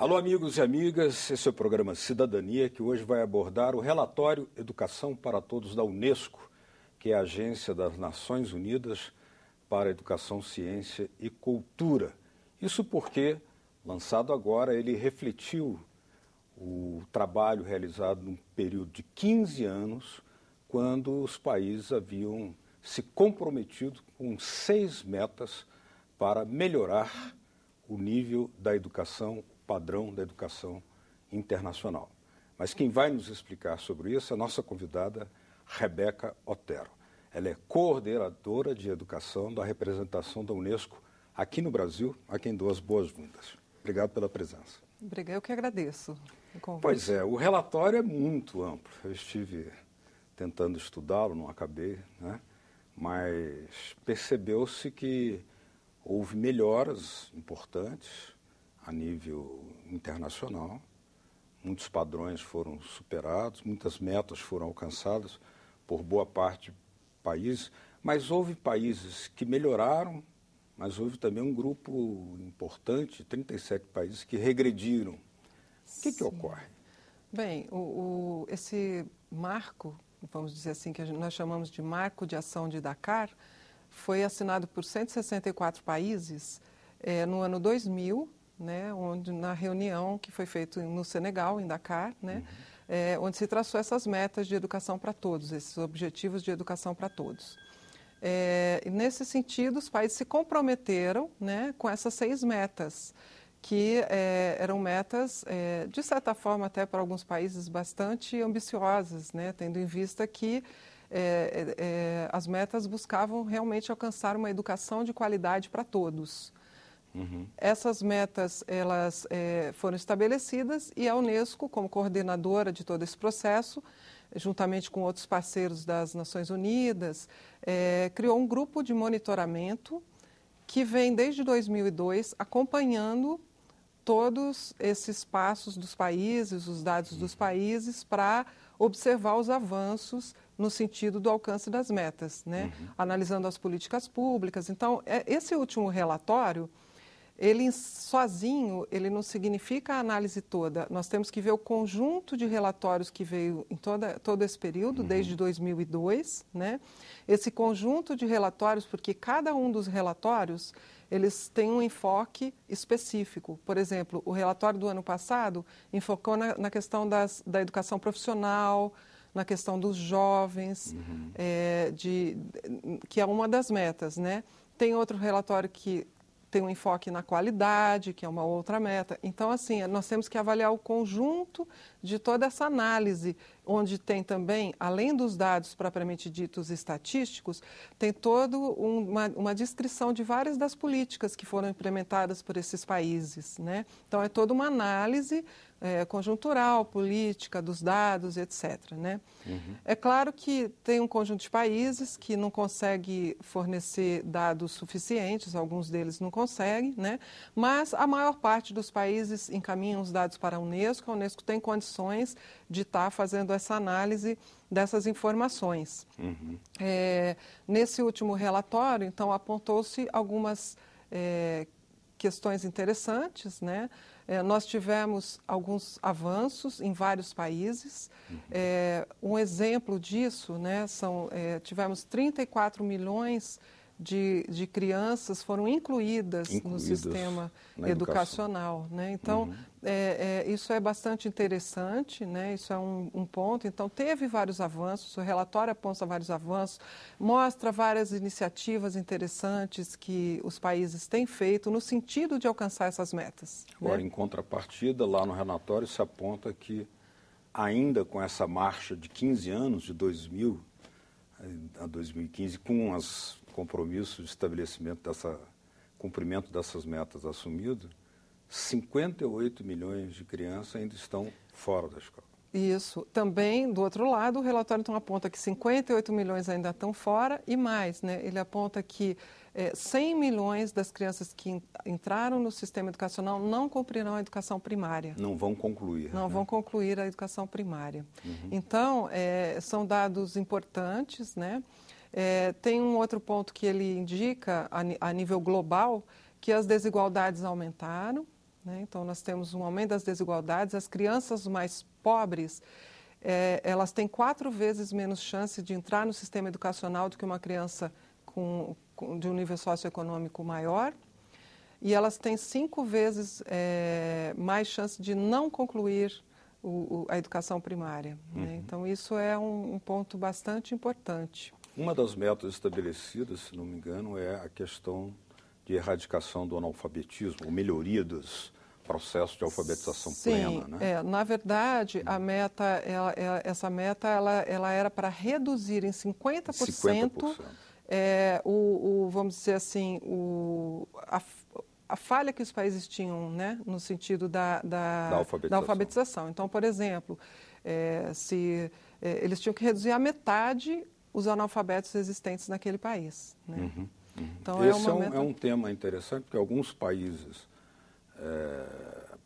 Alô, amigos e amigas, esse é o programa Cidadania, que hoje vai abordar o relatório Educação para Todos da Unesco, que é a Agência das Nações Unidas para a Educação, Ciência e Cultura. Isso porque, lançado agora, ele refletiu o trabalho realizado num período de 15 anos, quando os países haviam se comprometido com 6 metas para melhorar o nível da educação, padrão da educação internacional. Mas quem vai nos explicar sobre isso é a nossa convidada, Rebeca Otero. Ela é coordenadora de educação da representação da Unesco aqui no Brasil, a quem dou as boas-vindas. Obrigado pela presença. Obrigada, eu que agradeço o convite. Pois é, o relatório é muito amplo. Eu estive tentando estudá-lo, não acabei, né? Mas percebeu-se que houve melhoras importantes a nível internacional, muitos padrões foram superados, muitas metas foram alcançadas por boa parte do país, mas houve países que melhoraram, mas houve também um grupo importante, 37 países, que regrediram. O que ocorre? Bem, esse marco, vamos dizer assim, que nós chamamos de Marco de Ação de Dakar, foi assinado por 164 países no ano 2000, né, onde, na reunião que foi feita no Senegal, em Dakar, né, onde se traçou essas metas de educação para todos, esses objetivos de educação para todos. E nesse sentido, os países se comprometeram, né, com essas 6 metas, que eram metas, de certa forma, até para alguns países, bastante ambiciosas, né, tendo em vista que as metas buscavam realmente alcançar uma educação de qualidade para todos. Essas metas elas foram estabelecidas e a Unesco, como coordenadora de todo esse processo, juntamente com outros parceiros das Nações Unidas, criou um grupo de monitoramento que vem desde 2002 acompanhando todos esses passos dos países, os dados dos países, para observar os avanços no sentido do alcance das metas, né? Analisando as políticas públicas. Então, esse último relatório, ele sozinho, ele não significa a análise toda. Nós temos que ver o conjunto de relatórios que veio em todo esse período, desde 2002, né? Esse conjunto de relatórios, porque cada um dos relatórios, eles têm um enfoque específico. Por exemplo, o relatório do ano passado enfocou na questão da educação profissional, na questão dos jovens, que é uma das metas, né? Tem outro relatório que tem um enfoque na qualidade, que é uma outra meta. Então, assim, nós temos que avaliar o conjunto de toda essa análise, onde tem também, além dos dados propriamente ditos estatísticos, tem toda uma descrição de várias das políticas que foram implementadas por esses países, né? Então, é toda uma análise conjuntural, política, dos dados, etc., né? É claro que tem um conjunto de países que não consegue fornecer dados suficientes, alguns deles não conseguem, né? Mas a maior parte dos países encaminham os dados para a Unesco tem condições de estar fazendo essa análise dessas informações. Nesse último relatório, então, apontou-se algumas questões interessantes, né? Nós tivemos alguns avanços em vários países. Um exemplo disso, né, tivemos 34 milhões de crianças foram incluídas no sistema educacional, né? Então, isso é bastante interessante, né? Isso é um ponto. Então, teve vários avanços, o relatório aponta vários avanços, mostra várias iniciativas interessantes que os países têm feito no sentido de alcançar essas metas. Agora, em contrapartida, lá no relatório se aponta que, ainda com essa marcha de 15 anos, de 2000 a 2015, com os compromissos de estabelecimento cumprimento dessas metas assumido, 58 milhões de crianças ainda estão fora da escola. Isso. Também, do outro lado, o relatório então aponta que 58 milhões ainda estão fora e mais, né? Ele aponta que 100 milhões das crianças que entraram no sistema educacional não cumprirão a educação primária. Não vão concluir. Não vão concluir a educação primária. Então, são dados importantes, né? Tem um outro ponto que ele indica, a nível global, que as desigualdades aumentaram, né? Então, nós temos um aumento das desigualdades. As crianças mais pobres, elas têm 4 vezes menos chance de entrar no sistema educacional do que uma criança de um nível socioeconômico maior. E elas têm 5 vezes mais chance de não concluir a educação primária, né? Então, isso é um ponto bastante importante. Uma das metas estabelecidas, se não me engano, é a questão de erradicação do analfabetismo, ou melhoria dos processos de alfabetização plena, né? Na verdade, a meta, essa meta, ela era para reduzir em 50%, vamos dizer assim, a falha que os países tinham, né, no sentido da alfabetização. Então, por exemplo, eles tinham que reduzir a metade os analfabetos existentes naquele país, né? Então, esse é um tema interessante, porque alguns países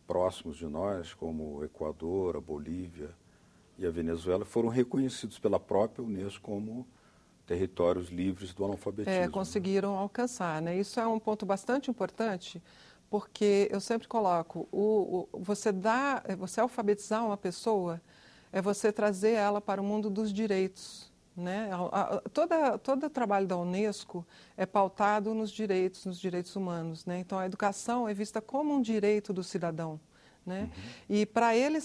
próximos de nós, como o Equador, a Bolívia e a Venezuela, foram reconhecidos pela própria Unesco como territórios livres do analfabetismo. Conseguiram alcançar, né? Isso é um ponto bastante importante, porque eu sempre coloco, você alfabetizar uma pessoa é você trazer ela para o mundo dos direitos, né? Todo o trabalho da Unesco é pautado nos direitos humanos, né? Então, a educação é vista como um direito do cidadão, né? E para ele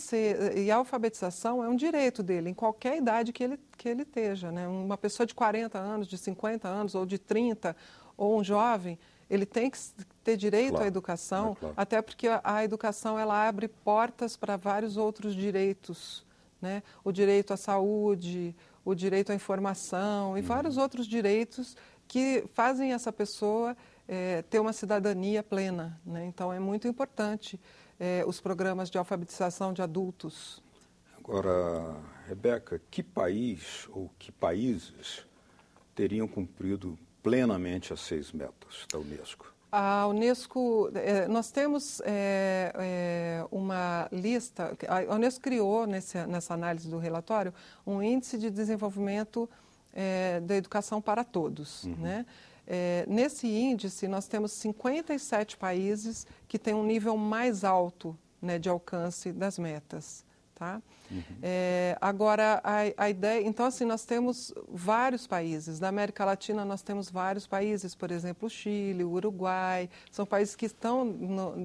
e a alfabetização é um direito dele, em qualquer idade que ele esteja, né? Uma pessoa de 40 anos, de 50 anos, ou de 30, ou um jovem, ele tem que ter direito à educação, até porque a educação ela abre portas para vários outros direitos, né? O direito à saúde, o direito à informação e vários outros direitos que fazem essa pessoa ter uma cidadania plena, né? Então, é muito importante os programas de alfabetização de adultos. Agora, Rebeca, que país ou que países teriam cumprido plenamente as 6 metas da Unesco? A Unesco, nós temos uma lista, a Unesco criou nessa análise do relatório um índice de desenvolvimento da educação para todos, né? Nesse índice, nós temos 57 países que têm um nível mais alto, né, de alcance das metas, tá? Agora, a ideia... Então, assim, nós temos vários países. Na América Latina, nós temos vários países, por exemplo, o Chile, o Uruguai, são países que estão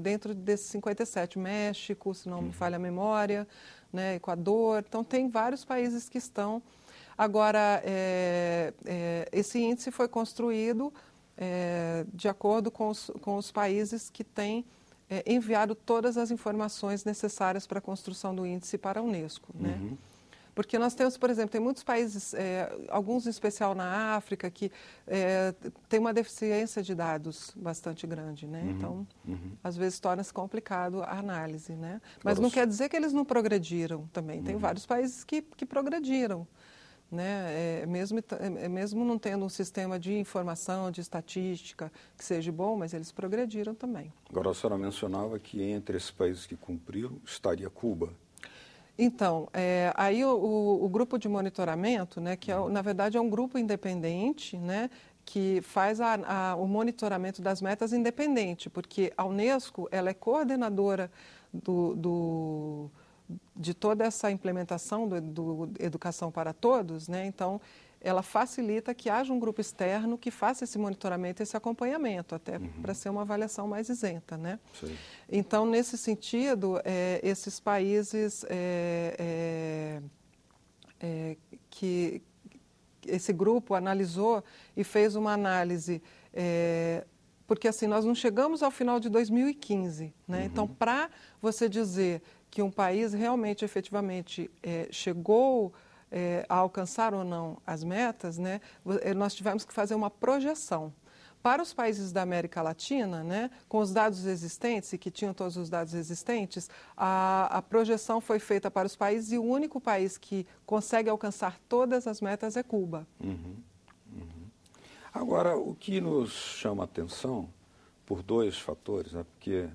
dentro desses 57. México, se não me falha a memória, né, Equador. Então, tem vários países que estão... Agora, esse índice foi construído de acordo com os países que têm enviado todas as informações necessárias para a construção do índice para a Unesco, né? Porque nós temos, por exemplo, tem muitos países, alguns em especial na África, que tem uma deficiência de dados bastante grande, né? Então, às vezes torna-se complicado a análise, né? Mas não quer dizer que eles não progrediram também. Tem vários países que progrediram, né? Mesmo não tendo um sistema de informação, de estatística que seja bom, mas eles progrediram também. Agora, a senhora mencionava que entre esses países que cumpriram estaria Cuba. Então, aí o grupo de monitoramento, né, que na verdade é um grupo independente, né, que faz o monitoramento das metas independente, porque a Unesco ela é coordenadora de toda essa implementação do Educação para Todos, né? Então, ela facilita que haja um grupo externo que faça esse monitoramento, esse acompanhamento, até para ser uma avaliação mais isenta, né? Sim. Então, nesse sentido, esses países que esse grupo analisou e fez uma análise, porque assim, nós não chegamos ao final de 2015, né? Então, para você dizer que um país realmente, efetivamente, chegou a alcançar ou não as metas, né, nós tivemos que fazer uma projeção. Para os países da América Latina, né, com os dados existentes, e que tinham todos os dados existentes, a projeção foi feita para os países e o único país que consegue alcançar todas as metas é Cuba. Agora, o que nos chama a atenção, por 2 fatores, né, porque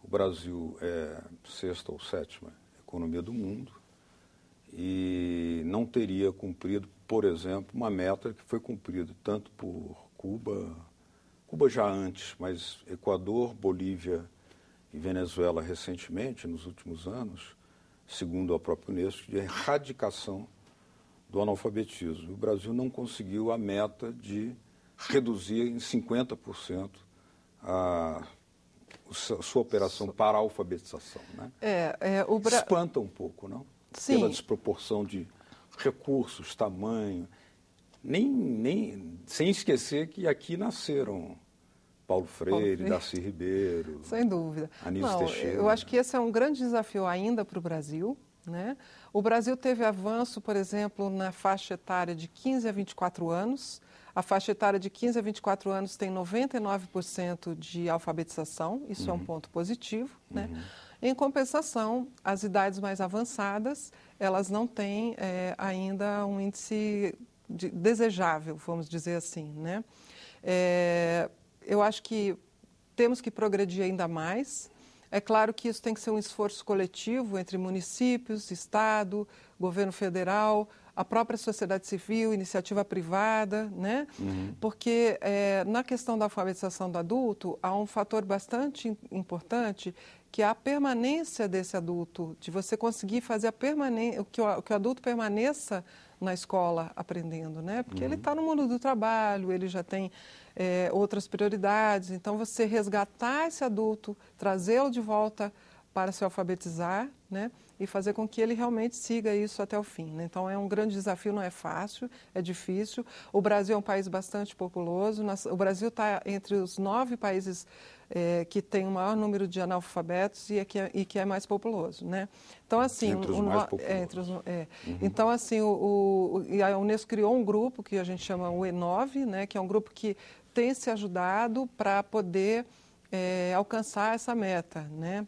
o Brasil é 6ª ou 7ª economia do mundo e não teria cumprido, por exemplo, uma meta que foi cumprida tanto por Cuba já antes, mas Equador, Bolívia e Venezuela recentemente, nos últimos anos, segundo a própria Unesco, de erradicação do analfabetismo. O Brasil não conseguiu a meta de reduzir em 50% a sua operação para a alfabetização, né? Espanta um pouco, não? Sim. Pela desproporção de recursos, tamanho, sem esquecer que aqui nasceram Paulo Freire, Darcy Ribeiro, sem dúvida. Anísio Teixeira. Eu acho que esse é um grande desafio ainda para o Brasil, né? O Brasil teve avanço, por exemplo, na faixa etária de 15 a 24 anos. A faixa etária de 15 a 24 anos tem 99% de alfabetização, isso é um ponto positivo, né? Em compensação, as idades mais avançadas, elas não têm ainda um índice desejável, vamos dizer assim, né? Eu acho que temos que progredir ainda mais. É claro que isso tem que ser um esforço coletivo entre municípios, Estado, governo federal, a própria sociedade civil, iniciativa privada, né? Porque na questão da alfabetização do adulto, há um fator bastante importante, que é a permanência desse adulto, de você conseguir fazer que o adulto permaneça na escola aprendendo, né? Porque ele está no mundo do trabalho, ele já tem outras prioridades. Então, você resgatar esse adulto, trazê-lo de volta para se alfabetizar, né? E fazer com que ele realmente siga isso até o fim, né? Então, é um grande desafio, não é fácil, é difícil. O Brasil é um país bastante populoso. O Brasil está entre os 9 países que tem o maior número de analfabetos e que é mais populoso, né? Então, assim, entre os mais populosos. Então, assim, a Unesco criou um grupo que a gente chama o E9, né? Que é um grupo que tem se ajudado para poder alcançar essa meta, né?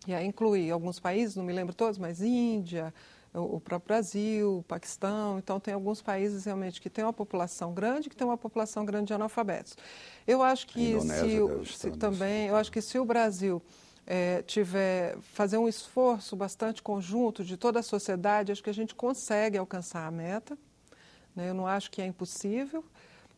E aí inclui alguns países, não me lembro todos, mas Índia, o próprio Brasil, o Paquistão. Então, tem alguns países realmente que têm uma população grande, que tem uma população grande de analfabetos. Eu acho que eu acho que se o Brasil fazer um esforço bastante conjunto de toda a sociedade, acho que a gente consegue alcançar a meta, né? Eu não acho que é impossível.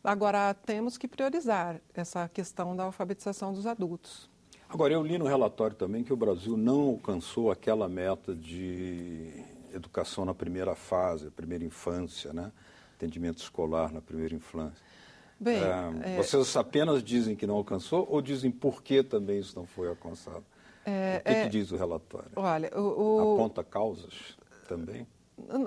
Agora, temos que priorizar essa questão da alfabetização dos adultos. Agora, eu li no relatório também que o Brasil não alcançou aquela meta de educação na primeira fase, primeira infância, né? Atendimento escolar na primeira infância. Bem, vocês apenas dizem que não alcançou ou dizem por que também isso não foi alcançado? O que diz o relatório? Olha, aponta causas também?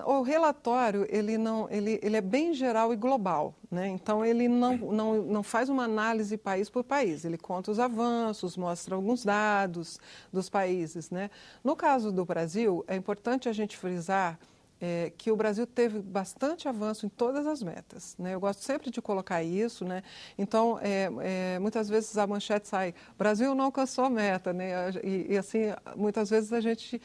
O relatório, ele é bem geral e global, né? Então, ele não faz uma análise país por país. Ele conta os avanços, mostra alguns dados dos países, né? No caso do Brasil, é importante a gente frisar que o Brasil teve bastante avanço em todas as metas, né? Eu gosto sempre de colocar isso, né? Então, muitas vezes a manchete sai, Brasil não alcançou a meta, né? E assim, muitas vezes a gente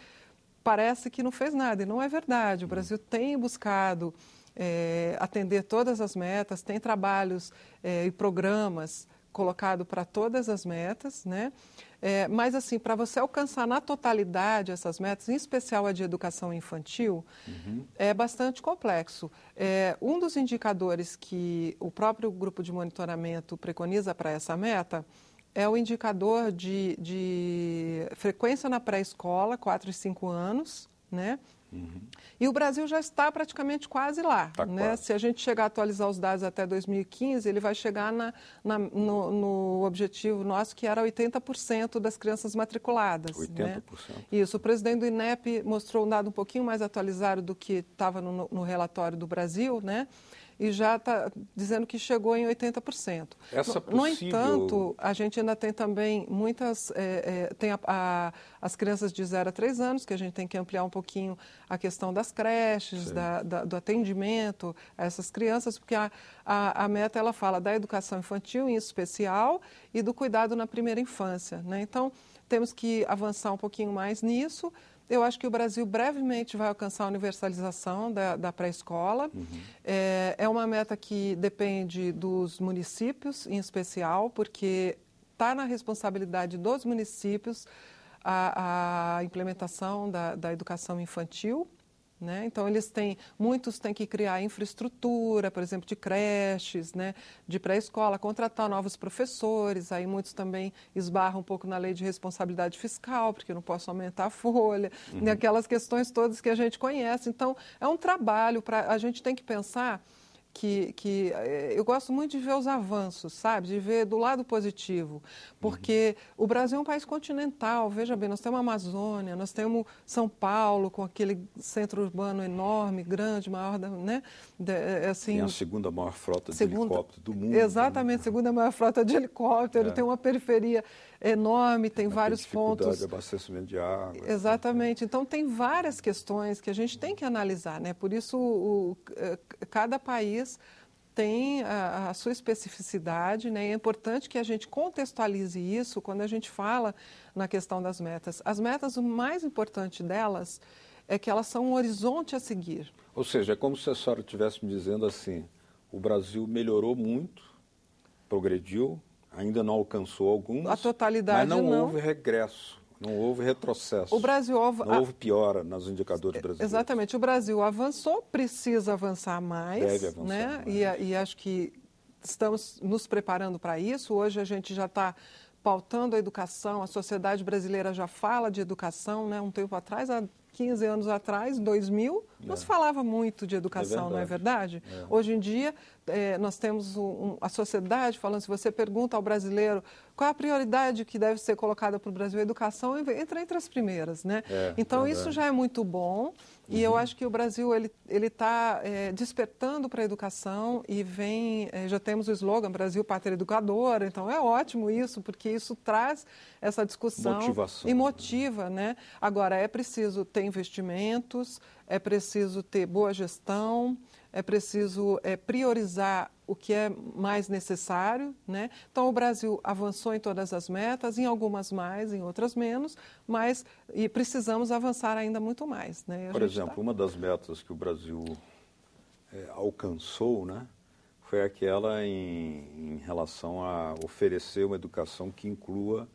parece que não fez nada, e não é verdade. O Brasil tem buscado atender todas as metas, tem trabalhos e programas colocados para todas as metas, né? Mas, assim, para você alcançar na totalidade essas metas, em especial a de educação infantil, é bastante complexo. Um dos indicadores que o próprio grupo de monitoramento preconiza para essa meta é o indicador de frequência na pré-escola, 4 e 5 anos, né? E o Brasil já está praticamente quase lá, né? Quase. Se a gente chegar a atualizar os dados até 2015, ele vai chegar no objetivo nosso, que era 80% das crianças matriculadas. 80%. Né? Isso, o presidente do INEP mostrou um dado um pouquinho mais atualizado do que estava no relatório do Brasil, né? E já está dizendo que chegou em 80%. No entanto, a gente ainda tem também muitas... tem as crianças de 0 a 3 anos, que a gente tem que ampliar um pouquinho a questão das creches, do atendimento a essas crianças, porque a meta, ela fala da educação infantil, em especial, e do cuidado na primeira infância, né? Então, temos que avançar um pouquinho mais nisso. Eu acho que o Brasil brevemente vai alcançar a universalização da pré-escola. É uma meta que depende dos municípios, em especial, porque está na responsabilidade dos municípios a implementação da educação infantil, né? Então, muitos têm que criar infraestrutura, por exemplo, de creches, né? De pré-escola, contratar novos professores, aí muitos também esbarram um pouco na lei de responsabilidade fiscal, porque não posso aumentar a folha, né? Aquelas questões todas que a gente conhece. Então, é um trabalho, a gente tem que pensar que eu gosto muito de ver os avanços, sabe? De ver do lado positivo, porque o Brasil é um país continental, veja bem, nós temos a Amazônia, nós temos São Paulo, com aquele centro urbano enorme, grande, maior, né? Assim, tem a segunda maior frota de helicóptero do mundo. Exatamente, né? Segunda maior frota de helicóptero, tem uma periferia enorme, tem vários pontos. De abastecimento de água. Exatamente. Então, tem várias questões que a gente tem que analisar, né? Por isso, cada país tem a sua especificidade, né? E é importante que a gente contextualize isso quando a gente fala na questão das metas. As metas, o mais importante delas é que elas são um horizonte a seguir. Ou seja, é como se a senhora estivesse me dizendo assim, o Brasil melhorou muito, progrediu, ainda não alcançou algumas, a totalidade mas não houve regresso, não houve retrocesso. O Brasil não houve piora nos indicadores brasileiros. Exatamente. O Brasil avançou, precisa avançar mais. Deve avançar né? mais. E acho que estamos nos preparando para isso. Hoje a gente já está pautando a educação, a sociedade brasileira já fala de educação, né? Um tempo atrás, há 15 anos atrás, 2000, nós falava muito de educação, não é verdade? Hoje em dia, nós temos a sociedade falando, se você pergunta ao brasileiro qual é a prioridade que deve ser colocada para o Brasil, a educação entra entre as primeiras, né? Então, isso já é muito bom e eu acho que o Brasil ele está despertando para a educação e já temos o slogan Brasil Pátria Educadora, então é ótimo isso, porque isso traz essa discussão motivação, e motiva, né? Agora, é preciso ter investimentos, é preciso ter boa gestão, é preciso priorizar o que é mais necessário, né? Então, o Brasil avançou em todas as metas, em algumas mais, em outras menos, mas precisamos avançar ainda muito mais, né? Por exemplo, uma das metas que o Brasil alcançou, né, foi aquela em relação a oferecer uma educação que inclua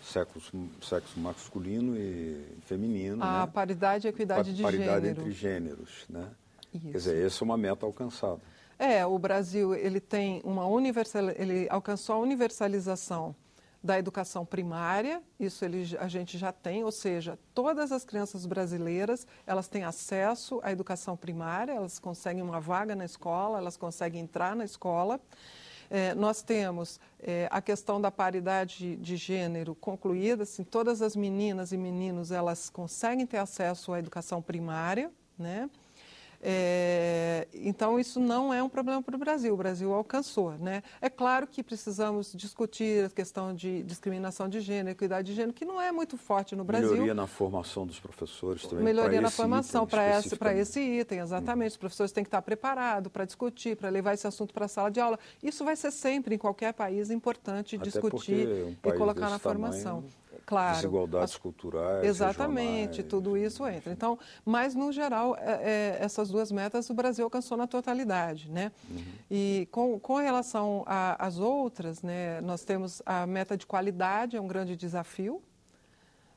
sexo masculino e feminino. A né? paridade e equidade de gênero. Paridade entre gêneros. Né? Isso. Quer dizer, essa é uma meta alcançada. O Brasil ele alcançou a universalização da educação primária, isso a gente já tem, ou seja, todas as crianças brasileiras, elas têm acesso à educação primária, elas conseguem uma vaga na escola, elas conseguem entrar na escola. Nós temos a questão da paridade de gênero concluída, assim, todas as meninas e meninos elas conseguem ter acesso à educação primária, né? Então, isso não é um problema para o Brasil alcançou, né? É claro que precisamos discutir a questão de discriminação de gênero, equidade de gênero, que não é muito forte no Brasil. Melhoria na formação dos professores também. Melhoria na formação para esse item, exatamente. Os professores têm que estar preparados para discutir, para levar esse assunto para a sala de aula. Isso vai ser sempre, em qualquer país, importante discutir e colocar na formação. Claro, desigualdades culturais, exatamente, tudo isso entra. Então, mas no geral, essas duas metas o Brasil alcançou na totalidade, né? E com relação às outras, né, nós temos a meta de qualidade, é um grande desafio,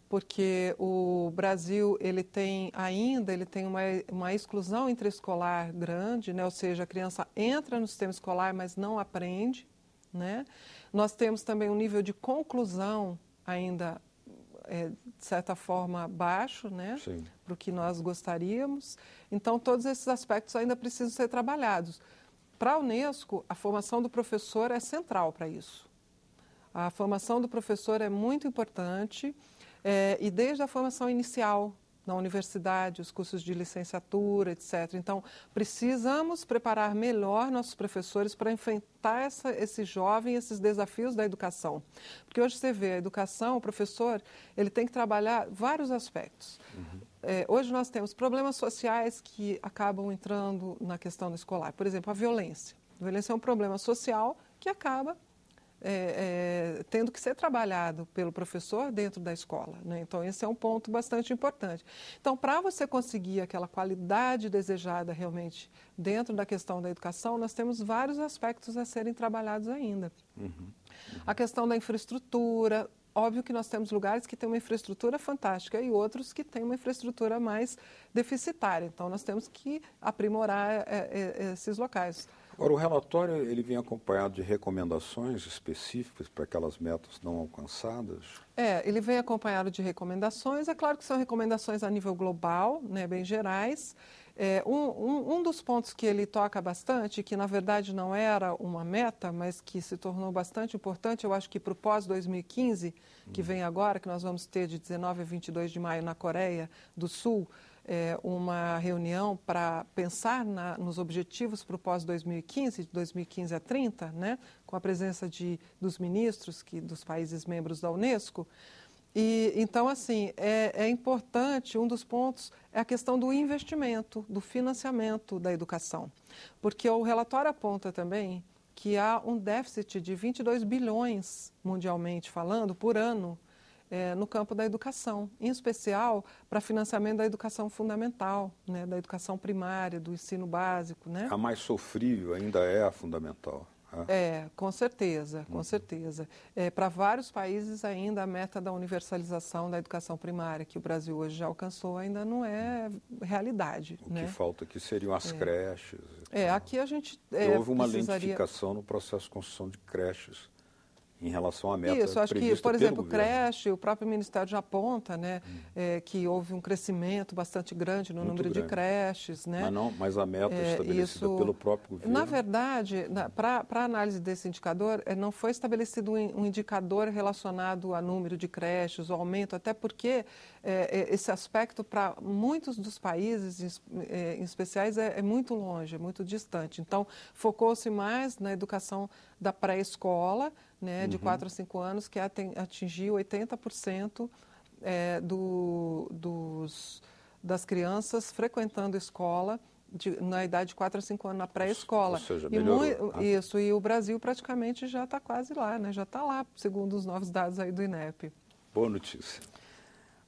porque o Brasil ele tem uma exclusão intraescolar grande, né? Ou seja, a criança entra no sistema escolar, mas não aprende, né? Nós temos também um nível de conclusão ainda, de certa forma, baixo, né? Para o que nós gostaríamos. Então, todos esses aspectos ainda precisam ser trabalhados. Para a Unesco, a formação do professor é central para isso. A formação do professor é muito importante, e desde a formação inicial, na universidade, os cursos de licenciatura, etc. Então, precisamos preparar melhor nossos professores para enfrentar esse jovem, esses desafios da educação. Porque hoje você vê, a educação, o professor, ele tem que trabalhar vários aspectos. Hoje nós temos problemas sociais que acabam entrando na questão escolar. Por exemplo, a violência. A violência é um problema social que acaba tendo que ser trabalhado pelo professor dentro da escola, né? Então, esse é um ponto bastante importante. Então, para você conseguir aquela qualidade desejada realmente dentro da questão da educação, nós temos vários aspectos a serem trabalhados ainda. A questão da infraestrutura, óbvio que nós temos lugares que têm uma infraestrutura fantástica e outros que têm uma infraestrutura mais deficitária. Então, nós temos que aprimorar esses locais. Agora, o relatório ele vem acompanhado de recomendações específicas para aquelas metas não alcançadas? Ele vem acompanhado de recomendações. É claro que são recomendações a nível global, né, bem gerais. Um dos pontos que ele toca bastante, que na verdade não era uma meta, mas que se tornou bastante importante, eu acho que para o pós-2015, que vem agora, que nós vamos ter de 19 a 22 de maio na Coreia do Sul, uma reunião para pensar nos objetivos para o pós-2015, de 2015 a 30, né, com a presença dos ministros dos países membros da Unesco. E, então, assim, é importante, um dos pontos é a questão do investimento, do financiamento da educação. Porque o relatório aponta também que há um déficit de 22 bilhões, mundialmente falando, por ano, no campo da educação, em especial para financiamento da educação fundamental, né, da educação primária, do ensino básico. Né? A mais sofrível ainda é a fundamental. Com certeza, com certeza. Para vários países ainda a meta da universalização da educação primária, que o Brasil hoje já alcançou, ainda não é realidade. O que falta aqui seriam as creches. Aqui a gente houve uma lentificação no processo de construção de creches em relação à meta prevista Isso, acho que, por exemplo, governo. Creche, o próprio Ministério já aponta, né, que houve um crescimento bastante grande no número de creches. Né? Mas a meta estabelecida pelo próprio governo... Na verdade, para a análise desse indicador, não foi estabelecido um indicador relacionado a número de creches, o aumento, até porque esse aspecto para muitos dos países, em especiais, é muito longe, é muito distante. Então, focou-se mais na educação da pré-escola, né, de 4 a 5 anos, que atingiu 80% das crianças frequentando escola na idade de 4 a 5 anos, na pré-escola. Ou seja, melhorou. Isso, e o Brasil praticamente já está quase lá, né, já está lá, segundo os novos dados aí do INEP. Boa notícia.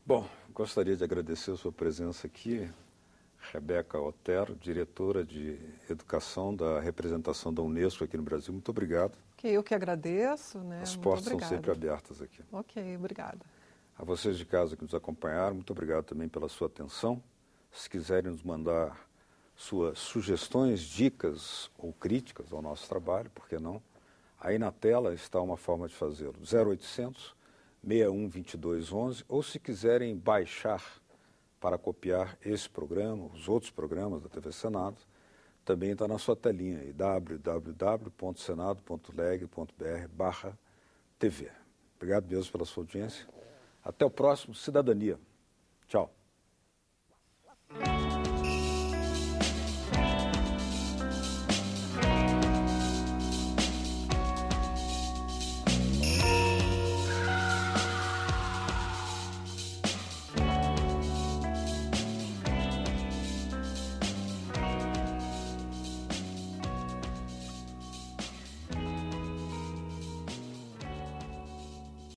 Bom, gostaria de agradecer a sua presença aqui, Rebeca Otero, diretora de Educação da representação da Unesco aqui no Brasil. Muito obrigado. Eu que agradeço. Né? As portas são sempre abertas aqui. Ok, obrigada. A vocês de casa que nos acompanharam, muito obrigado também pela sua atenção. Se quiserem nos mandar suas sugestões, dicas ou críticas ao nosso trabalho, por que não? Aí na tela está uma forma de fazê-lo. 0800 61 22 11, ou se quiserem baixar para copiar esse programa, os outros programas da TV Senado, também está na sua telinha aí, www.senado.leg.br/TV. Obrigado mesmo pela sua audiência. Até o próximo Cidadania. Tchau.